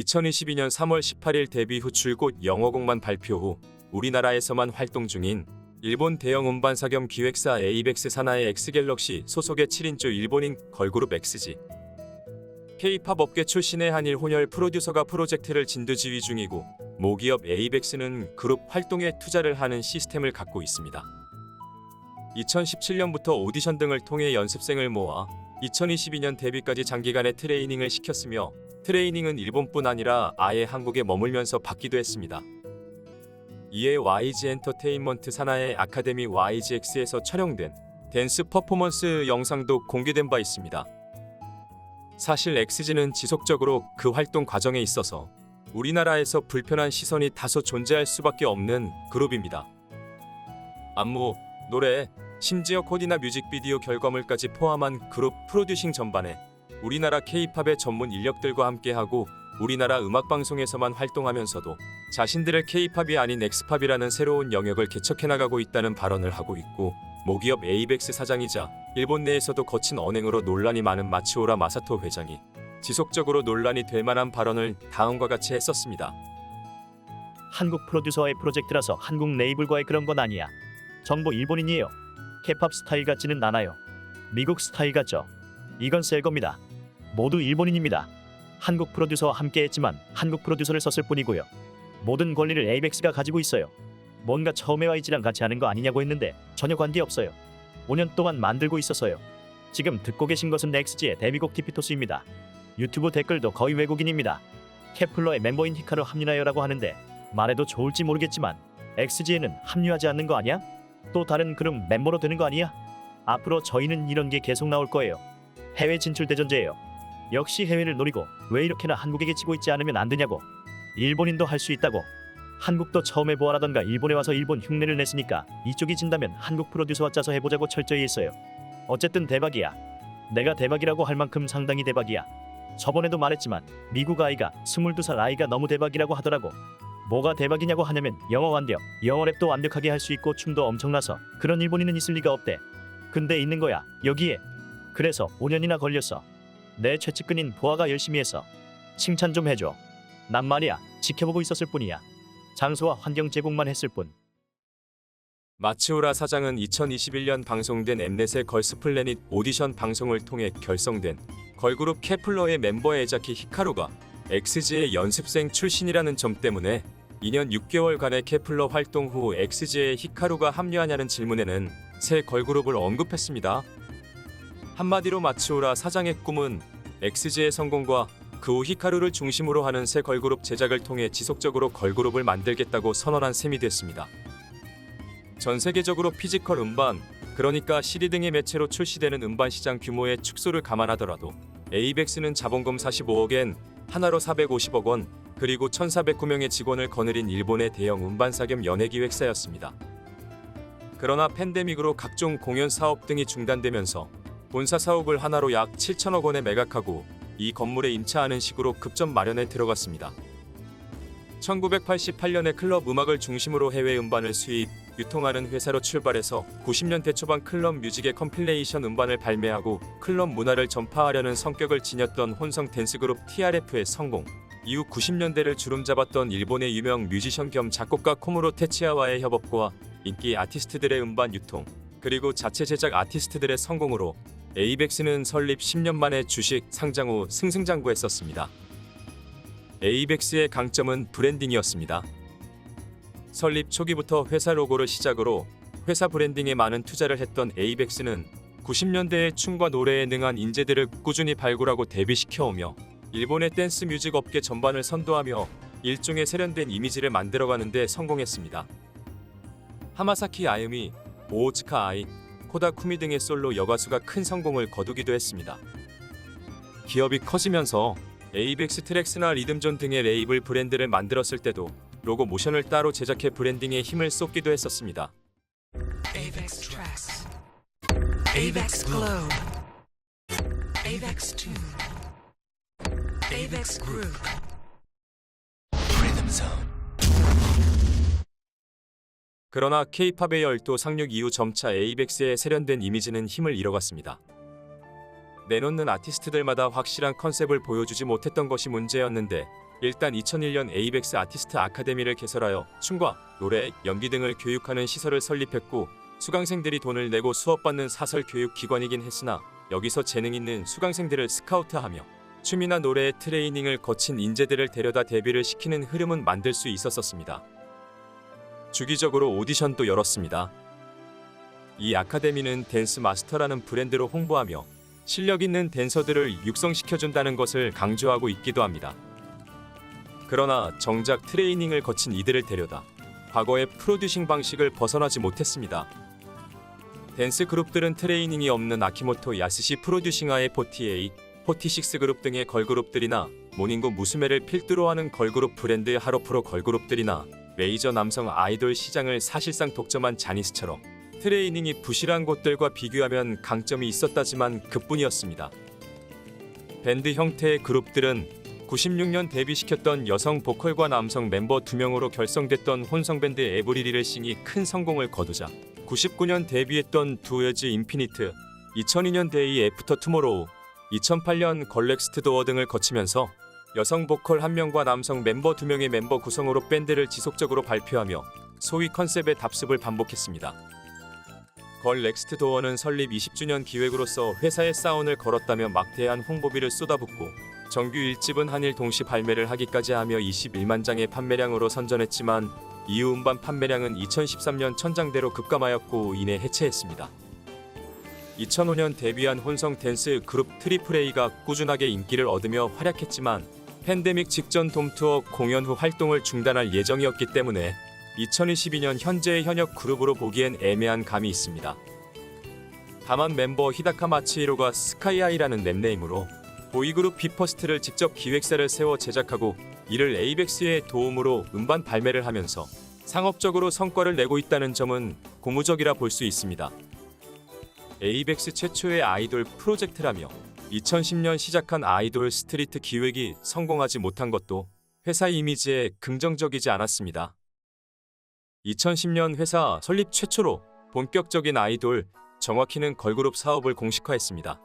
2022년 3월 18일 데뷔 후 줄곧 영어곡만 발표 후 우리나라에서만 활동 중인 일본 대형 음반사 겸 기획사 에이벡스 산하의 엑스갤럭시 소속의 7인조 일본인 걸그룹 엑스지. K-팝 업계 출신의 한일 혼혈 프로듀서가 프로젝트를 진두지휘 중이고 모기업 에이벡스는 그룹 활동에 투자를 하는 시스템을 갖고 있습니다. 2017년부터 오디션 등을 통해 연습생을 모아 2022년 데뷔까지 장기간의 트레이닝을 시켰으며 트레이닝은 일본뿐 아니라 아예 한국에 머물면서 받기도 했습니다. 이에 YG 엔터테인먼트 산하의 아카데미 YGX에서 촬영된 댄스 퍼포먼스 영상도 공개된 바 있습니다. 사실 엑스지는 지속적으로 그 활동 과정에 있어서 우리나라에서 불편한 시선이 다소 존재할 수밖에 없는 그룹입니다. 안무, 노래, 심지어 코디나 뮤직비디오 결과물까지 포함한 그룹 프로듀싱 전반에 우리나라 K-팝의 전문 인력들과 함께하고 우리나라 음악방송에서만 활동하면서도 자신들을 K-팝이 아닌 엑스팝이라는 새로운 영역을 개척해나가고 있다는 발언을 하고 있고, 모기업 에이벡스 사장이자 일본 내에서도 거친 언행으로 논란이 많은 마츠오라 마사토 회장이 지속적으로 논란이 될 만한 발언을 다음과 같이 했었습니다. 한국 프로듀서의 프로젝트라서 한국 레이블과의 그런 건 아니야. 전부 일본인이에요. K-팝 스타일 같지는 않아요. 미국 스타일 같죠. 이건 셀 겁니다. 모두 일본인입니다. 한국 프로듀서와 함께 했지만 한국 프로듀서를 썼을 뿐이고요. 모든 권리를 에이벡스가 가지고 있어요. 뭔가 처음에 YG랑 같이 하는 거 아니냐고 했는데 전혀 관계없어요. 5년 동안 만들고 있었어요. 지금 듣고 계신 것은 엑스지의 데뷔곡 티피토스입니다. 유튜브 댓글도 거의 외국인입니다. 케플러의 멤버인 히카루 합류하여라고 하는데 말해도 좋을지 모르겠지만 엑스지에는 합류하지 않는 거 아니야? 또 다른 그룹 멤버로 되는 거 아니야? 앞으로 저희는 이런 게 계속 나올 거예요. 해외 진출 대전제예요. 역시 해외를 노리고 왜 이렇게나 한국에게 치고 있지 않으면 안 되냐고. 일본인도 할 수 있다고. 한국도 처음에 보아라던가 일본에 와서 일본 흉내를 냈으니까 이쪽이 진다면 한국 프로듀서와 짜서 해보자고 철저히 했어요. 어쨌든 대박이야. 내가 대박이라고 할 만큼 상당히 대박이야. 저번에도 말했지만 미국 아이가 22살 아이가 너무 대박이라고 하더라고. 뭐가 대박이냐고 하냐면 영어 완벽, 영어 랩도 완벽하게 할 수 있고 춤도 엄청나서 그런 일본인은 있을 리가 없대. 근데 있는 거야 여기에. 그래서 5년이나 걸렸어. 내 최측근인 보아가 열심히 했어. 칭찬 좀 해줘. 난 말이야 지켜보고 있었을 뿐이야. 장소와 환경 제공만 했을 뿐. 마츠오라 사장은 2021년 방송된 엠넷의 걸스플래닛 오디션 방송을 통해 결성된 걸그룹 케플러의 멤버 에자키 히카루가 엑스지의 연습생 출신이라는 점 때문에 2년 6개월간의 케플러 활동 후 엑스지에 히카루가 합류하냐는 질문에는 새 걸그룹을 언급했습니다. 한마디로 마츠오라 사장의 꿈은 엑스지의 성공과 그 후 히카루를 중심으로 하는 새 걸그룹 제작을 통해 지속적으로 걸그룹을 만들겠다고 선언한 셈이 됐습니다. 전 세계적으로 피지컬 음반, 그러니까 CD 등의 매체로 출시되는 음반 시장 규모의 축소를 감안하더라도 에이벡스는 자본금 45억엔, 하나로 450억 원, 그리고 1,409명의 직원을 거느린 일본의 대형 음반사 겸 연예기획사였습니다. 그러나 팬데믹으로 각종 공연 사업 등이 중단되면서 본사 사옥을 하나로 약 7천억 원에 매각하고 이 건물에 임차하는 식으로 급전 마련에 들어갔습니다. 1988년에 클럽 음악을 중심으로 해외 음반을 수입, 유통하는 회사로 출발해서 90년대 초반 클럽 뮤직의 컴필레이션 음반을 발매하고 클럽 문화를 전파하려는 성격을 지녔던 혼성 댄스그룹 TRF의 성공, 이후 90년대를 주름잡았던 일본의 유명 뮤지션 겸 작곡가 코무로 테치야와의 협업과 인기 아티스트들의 음반 유통, 그리고 자체 제작 아티스트들의 성공으로 에이벡스는 설립 10년 만에 주식 상장 후 승승장구했었습니다. 에이벡스의 강점은 브랜딩이었습니다. 설립 초기부터 회사 로고를 시작으로 회사 브랜딩에 많은 투자를 했던 에이벡스는 90년대의 춤과 노래에 능한 인재들을 꾸준히 발굴하고 데뷔시켜오며 일본의 댄스 뮤직 업계 전반을 선도하며 일종의 세련된 이미지를 만들어가는 데 성공했습니다. 하마사키 아유미, 오오츠카 아이, 코다 쿠미 등의 솔로 여가수가 큰 성공을 거두기도 했습니다. 기업이 커지면서 에이벡스 트랙스나 리듬존 등의 레이블 브랜드를 만들었을 때도 로고 모션을 따로 제작해 브랜딩에 힘을 쏟기도 했었습니다. Avex Tracks, Avex Globe, Avex Tune, Avex Group, Rhythm Zone. 그러나 K-팝의 열도 상륙 이후 점차 에이벡스의 세련된 이미지는 힘을 잃어갔습니다. 내놓는 아티스트들마다 확실한 컨셉을 보여주지 못했던 것이 문제였는데 일단 2001년 에이벡스 아티스트 아카데미를 개설하여 춤과 노래, 연기 등을 교육하는 시설을 설립했고 수강생들이 돈을 내고 수업받는 사설 교육 기관이긴 했으나 여기서 재능 있는 수강생들을 스카우트하며 춤이나 노래의 트레이닝을 거친 인재들을 데려다 데뷔를 시키는 흐름은 만들 수 있었습니다. 주기적으로 오디션도 열었습니다. 이 아카데미는 댄스 마스터라는 브랜드로 홍보하며 실력 있는 댄서들을 육성시켜준다는 것을 강조하고 있기도 합니다. 그러나 정작 트레이닝을 거친 이들을 데려다 과거의 프로듀싱 방식을 벗어나지 못했습니다. 댄스 그룹들은 트레이닝이 없는 아키모토 야스시 프로듀싱하의 48, 46 그룹 등의 걸그룹들이나 모닝고 무스메를 필두로 하는 걸그룹 브랜드 하로프로 걸그룹들이나 메이저 남성 아이돌 시장을 사실상 독점한 자니스처럼 트레이닝이 부실한 곳들과 비교하면 강점이 있었다지만 그뿐이었습니다. 밴드 형태의 그룹들은 96년 데뷔시켰던 여성 보컬과 남성 멤버 2명으로 결성됐던 혼성밴드 에브리리싱이 큰 성공을 거두자 99년 데뷔했던 두어즈 인피니트, 2002년 데이 애프터 투모로우, 2008년 걸렉스트 도어 등을 거치면서 여성 보컬 1명과 남성 멤버 2명의 멤버 구성으로 밴드를 지속적으로 발표하며 소위 컨셉의 답습을 반복했습니다. 걸렉스트 도어는 설립 20주년 기획으로서 회사에 사운을 걸었다며 막대한 홍보비를 쏟아붓고 정규 1집은 한일 동시 발매를 하기까지 하며 21만 장의 판매량으로 선전했지만 이후 음반 판매량은 2013년 천장대로 급감하였고 이내 해체했습니다. 2005년 데뷔한 혼성 댄스 그룹 트리플A가 꾸준하게 인기를 얻으며 활약했지만 팬데믹 직전 돔투어 공연 후 활동을 중단할 예정이었기 때문에 2022년 현재의 현역 그룹으로 보기엔 애매한 감이 있습니다. 다만 멤버 히다카 마치히로가 스카이아이라는 넷네임으로 보이그룹 비퍼스트를 직접 기획사를 세워 제작하고 이를 에이벡스의 도움으로 음반 발매를 하면서 상업적으로 성과를 내고 있다는 점은 고무적이라 볼 수 있습니다. 에이벡스 최초의 아이돌 프로젝트라며 2010년 시작한 아이돌 스트리트 기획이 성공하지 못한 것도 회사 이미지에 긍정적이지 않았습니다. 2010년 회사 설립 최초로 본격적인 아이돌, 정확히는 걸그룹 사업을 공식화했습니다.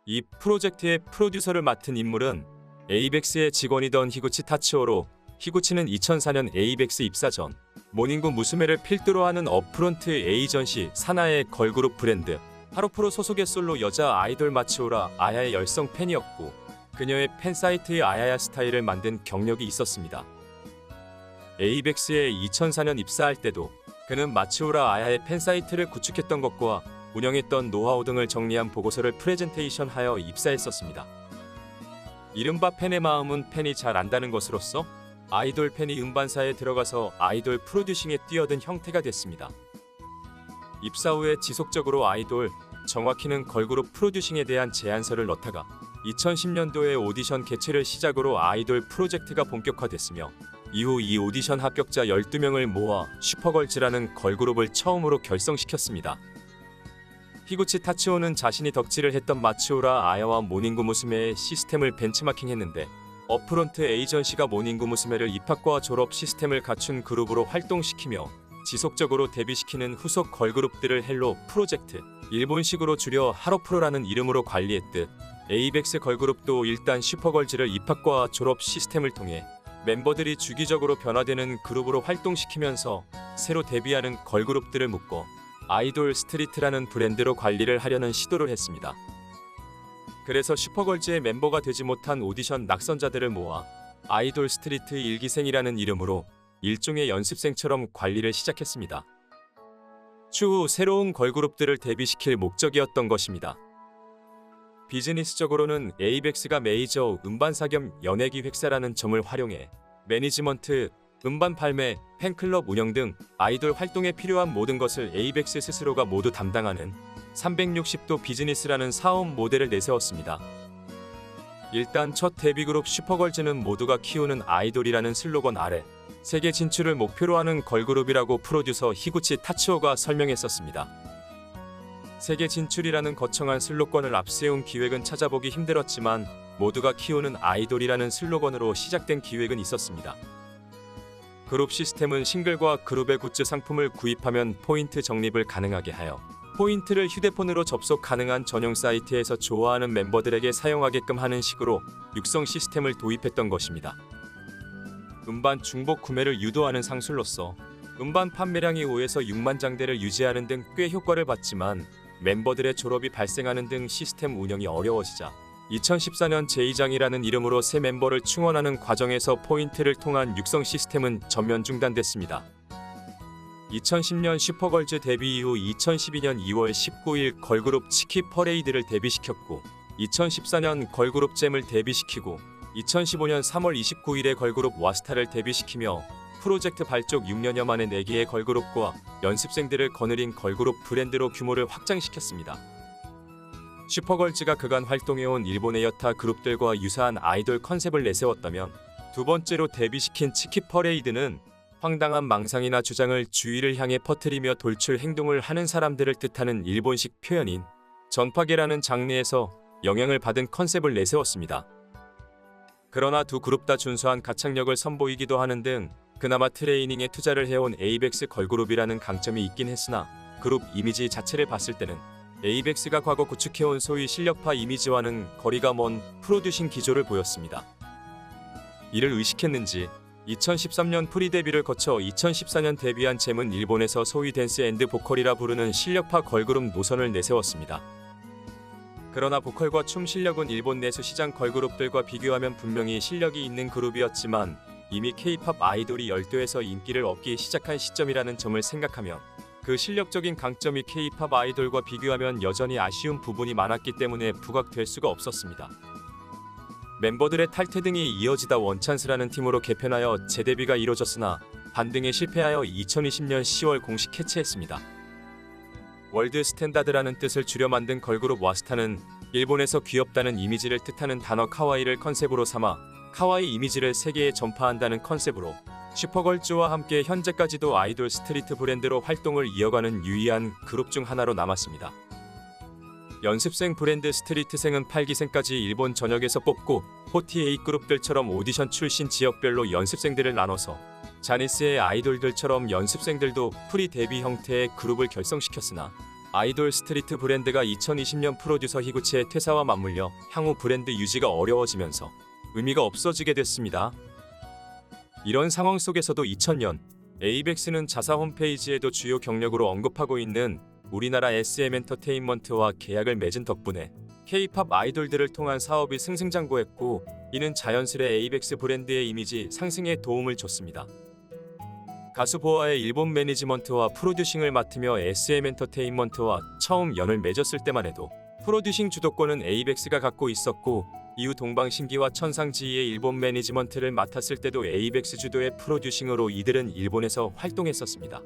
이 프로젝트의 프로듀서를 맡은 인물은 에이벡스의 직원이던 히구치 타츠오로, 히구치는 2004년 에이벡스 입사 전 모닝고 무스메를 필두로 하는 업프론트 에이전시 사나의 걸그룹 브랜드 하로프로 소속의 솔로 여자 아이돌 마츠오라 아야의 열성 팬이었고 그녀의 팬사이트의 아야야 스타일을 만든 경력이 있었습니다. 에이벡스에 2004년 입사할 때도 그는 마츠오라 아야의 팬사이트를 구축했던 것과 운영했던 노하우 등을 정리한 보고서를 프레젠테이션하여 입사했었습니다. 이른바 팬의 마음은 팬이 잘 안다는 것으로서 아이돌 팬이 음반사에 들어가서 아이돌 프로듀싱에 뛰어든 형태가 됐습니다. 입사 후에 지속적으로 아이돌, 정확히는 걸그룹 프로듀싱에 대한 제안서를 넣다가 2010년도에 오디션 개최를 시작으로 아이돌 프로젝트가 본격화됐으며 이후 이 오디션 합격자 12명을 모아 슈퍼걸즈라는 걸그룹을 처음으로 결성시켰습니다. 히구치 타츠오는 자신이 덕질을 했던 마츠오라 아야와 모닝고 무스메의 시스템을 벤치마킹했는데 업프론트 에이전시가 모닝고 무스메를 입학과 졸업 시스템을 갖춘 그룹으로 활동시키며 지속적으로 데뷔시키는 후속 걸그룹들을 헬로 프로젝트, 일본식으로 줄여 하로프로라는 이름으로 관리했듯 에이벡스 걸그룹도 일단 슈퍼걸즈를 입학과 졸업 시스템을 통해 멤버들이 주기적으로 변화되는 그룹으로 활동시키면서 새로 데뷔하는 걸그룹들을 묶어 아이돌 스트리트라는 브랜드로 관리를 하려는 시도를 했습니다. 그래서 슈퍼걸즈의 멤버가 되지 못한 오디션 낙선자들을 모아 아이돌 스트리트 일기생이라는 이름으로 일종의 연습생처럼 관리를 시작했습니다. 추후 새로운 걸그룹들을 데뷔시킬 목적이었던 것입니다. 비즈니스적으로는 에이벡스가 메이저 음반사 겸 연예기획사라는 점을 활용해 매니지먼트, 음반 발매, 팬클럽 운영 등 아이돌 활동에 필요한 모든 것을 에이벡스 스스로가 모두 담당하는 360도 비즈니스라는 사업 모델을 내세웠습니다. 일단 첫 데뷔그룹 슈퍼걸즈는 모두가 키우는 아이돌이라는 슬로건 아래 세계 진출을 목표로 하는 걸그룹이라고 프로듀서 히구치 타츠오가 설명했었습니다. 세계 진출이라는 거창한 슬로건을 앞세운 기획은 찾아보기 힘들었지만 모두가 키우는 아이돌이라는 슬로건으로 시작된 기획은 있었습니다. 그룹 시스템은 싱글과 그룹의 굿즈 상품을 구입하면 포인트 적립을 가능하게 하여 포인트를 휴대폰으로 접속 가능한 전용 사이트에서 좋아하는 멤버들에게 사용하게끔 하는 식으로 육성 시스템을 도입했던 것입니다. 음반 중복 구매를 유도하는 상술로서 음반 판매량이 5에서 6만 장대를 유지하는 등 꽤 효과를 봤지만 멤버들의 졸업이 발생하는 등 시스템 운영이 어려워지자 2014년 제2장이라는 이름으로 새 멤버를 충원하는 과정에서 포인트를 통한 육성 시스템은 전면 중단됐습니다. 2010년 슈퍼걸즈 데뷔 이후 2012년 2월 19일 걸그룹 치키 퍼레이드를 데뷔시켰고 2014년 걸그룹 잼을 데뷔시키고 2015년 3월 29일에 걸그룹 와스타를 데뷔시키며 프로젝트 발족 6년여 만에 4개의 걸그룹과 연습생들을 거느린 걸그룹 브랜드로 규모를 확장시켰습니다. 슈퍼걸즈가 그간 활동해온 일본의 여타 그룹들과 유사한 아이돌 컨셉을 내세웠다면 두 번째로 데뷔시킨 치키 퍼레이드는 황당한 망상이나 주장을 주위를 향해 퍼뜨리며 돌출 행동을 하는 사람들을 뜻하는 일본식 표현인 전파계라는 장르에서 영향을 받은 컨셉을 내세웠습니다. 그러나 두 그룹 다 준수한 가창력을 선보이기도 하는 등 그나마 트레이닝에 투자를 해온 에이벡스 걸그룹이라는 강점이 있긴 했으나 그룹 이미지 자체를 봤을 때는 에이벡스가 과거 구축해온 소위 실력파 이미지와는 거리가 먼 프로듀싱 기조를 보였습니다. 이를 의식했는지 2013년 프리 데뷔를 거쳐 2014년 데뷔한 잼은 일본에서 소위 댄스 앤드 보컬이라 부르는 실력파 걸그룹 노선을 내세웠습니다. 그러나 보컬과 춤 실력은 일본 내수 시장 걸그룹들과 비교하면 분명히 실력이 있는 그룹이었지만 이미 K-팝 아이돌이 열도에서 인기를 얻기 시작한 시점이라는 점을 생각하면 그 실력적인 강점이 K-팝 아이돌과 비교하면 여전히 아쉬운 부분이 많았기 때문에 부각될 수가 없었습니다. 멤버들의 탈퇴 등이 이어지다 원찬스라는 팀으로 개편하여 재데뷔가 이뤄졌으나 반등에 실패하여 2020년 10월 공식 해체했습니다. 월드 스탠다드라는 뜻을 줄여 만든 걸그룹 와스타는 일본에서 귀엽다는 이미지를 뜻하는 단어 카와이를 컨셉으로 삼아 카와이 이미지를 세계에 전파한다는 컨셉으로 슈퍼걸즈와 함께 현재까지도 아이돌 스트리트 브랜드로 활동을 이어가는 유일한 그룹 중 하나로 남았습니다. 연습생 브랜드 스트리트생은 8기생까지 일본 전역에서 뽑고 48 그룹들처럼 오디션 출신 지역별로 연습생들을 나눠서 자니스의 아이돌들처럼 연습생들도 프리 데뷔 형태의 그룹을 결성시켰으나 아이돌 스트리트 브랜드가 2020년 프로듀서 히구치의 퇴사와 맞물려 향후 브랜드 유지가 어려워지면서 의미가 없어지게 됐습니다. 이런 상황 속에서도 2000년 에이벡스는 자사 홈페이지에도 주요 경력으로 언급하고 있는 우리나라 SM엔터테인먼트와 계약을 맺은 덕분에 K-팝 아이돌들을 통한 사업이 승승장구했고 이는 자연스레 에이벡스 브랜드의 이미지 상승에 도움을 줬습니다. 가수 보아의 일본 매니지먼트와 프로듀싱을 맡으며 SM엔터테인먼트와 처음 연을 맺었을 때만 해도 프로듀싱 주도권은 에이벡스가 갖고 있었고 이후 동방신기와 천상지휘의 일본 매니지먼트를 맡았을 때도 에이벡스 주도의 프로듀싱으로 이들은 일본에서 활동했었습니다.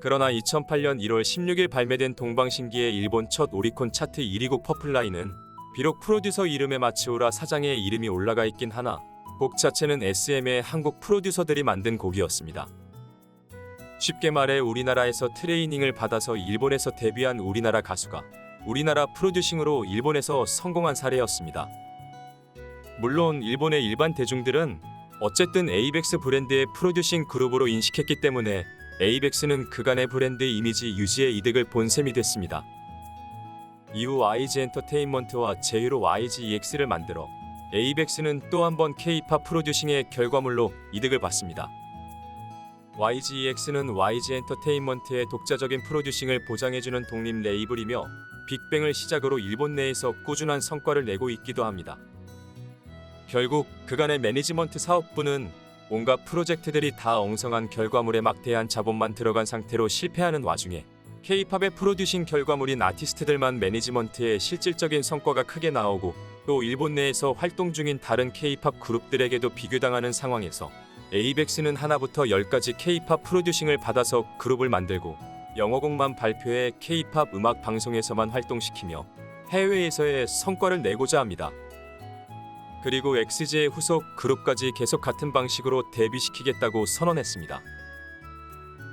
그러나 2008년 1월 16일 발매된 동방신기의 일본 첫 오리콘 차트 1위 곡 퍼플라인은 비록 프로듀서 이름에 마츠우라 사장의 이름이 올라가 있긴 하나 곡 자체는 SM의 한국 프로듀서들이 만든 곡이었습니다. 쉽게 말해 우리나라에서 트레이닝을 받아서 일본에서 데뷔한 우리나라 가수가 우리나라 프로듀싱으로 일본에서 성공한 사례였습니다. 물론 일본의 일반 대중들은 어쨌든 에이벡스 브랜드의 프로듀싱 그룹으로 인식했기 때문에 에이벡스는 그간의 브랜드 이미지 유지에 이득을 본 셈이 됐습니다. 이후 YG 엔터테인먼트와 제휴로 YGEX를 만들어 에이벡스는 또 한 번 K-팝 프로듀싱의 결과물로 이득을 봤습니다. YGEX는 YG 엔터테인먼트의 독자적인 프로듀싱을 보장해주는 독립 레이블이며 빅뱅을 시작으로 일본 내에서 꾸준한 성과를 내고 있기도 합니다. 결국 그간의 매니지먼트 사업부는 온갖 프로젝트들이 다 엉성한 결과물에 막대한 자본만 들어간 상태로 실패하는 와중에 K-팝의 프로듀싱 결과물인 아티스트들만 매니지먼트의 실질적인 성과가 크게 나오고 또 일본 내에서 활동 중인 다른 K-팝 그룹들에게도 비교당하는 상황에서 에이벡스는 하나부터 10까지 K-팝 프로듀싱을 받아서 그룹을 만들고 영어곡만 발표해 K-팝 음악 방송에서만 활동시키며 해외에서의 성과를 내고자 합니다. 그리고 엑스제의 후속 그룹까지 계속 같은 방식으로 데뷔시키겠다고 선언했습니다.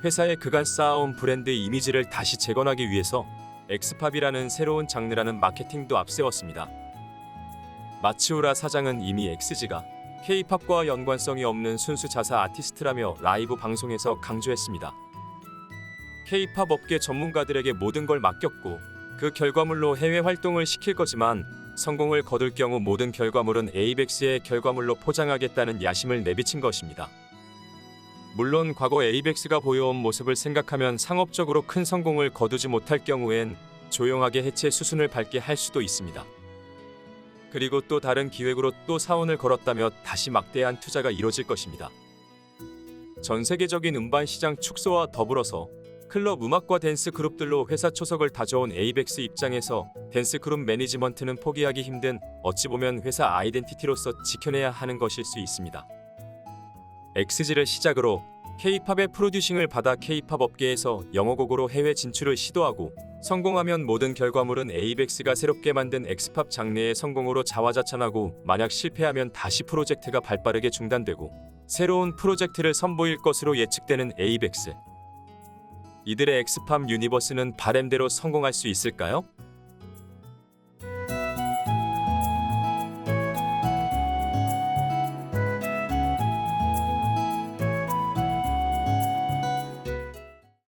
회사의 그간 쌓아온 브랜드 이미지를 다시 재건하기 위해서 엑스팝이라는 새로운 장르라는 마케팅도 앞세웠습니다. 마츠우라 사장은 이미 엑스지가 K-팝과 연관성이 없는 순수 자사 아티스트라며 라이브 방송에서 강조했습니다. K-팝 업계 전문가들에게 모든 걸 맡겼고 그 결과물로 해외 활동을 시킬 거지만 성공을 거둘 경우 모든 결과물은 에이벡스의 결과물로 포장하겠다는 야심을 내비친 것입니다. 물론 과거 에이벡스가 보여온 모습을 생각하면 상업적으로 큰 성공을 거두지 못할 경우엔 조용하게 해체 수순을 밟게 할 수도 있습니다. 그리고 또 다른 기획으로 또 사원을 걸었다며 다시 막대한 투자가 이뤄질 것입니다. 전 세계적인 음반 시장 축소와 더불어서 클럽 음악과 댄스 그룹들로 회사 초석을 다져온 에이벡스 입장에서 댄스 그룹 매니지먼트는 포기하기 힘든 어찌 보면 회사 아이덴티티로서 지켜내야 하는 것일 수 있습니다. 엑스지를 시작으로 K-팝의 프로듀싱을 받아 K-팝 업계에서 영어곡으로 해외 진출을 시도하고 성공하면 모든 결과물은 에이벡스가 새롭게 만든 엑스팝 장르의 성공으로 자화자찬하고 만약 실패하면 다시 프로젝트가 발빠르게 중단되고 새로운 프로젝트를 선보일 것으로 예측되는 에이벡스. 이들의 엑스팝 유니버스는 바램대로 성공할 수 있을까요?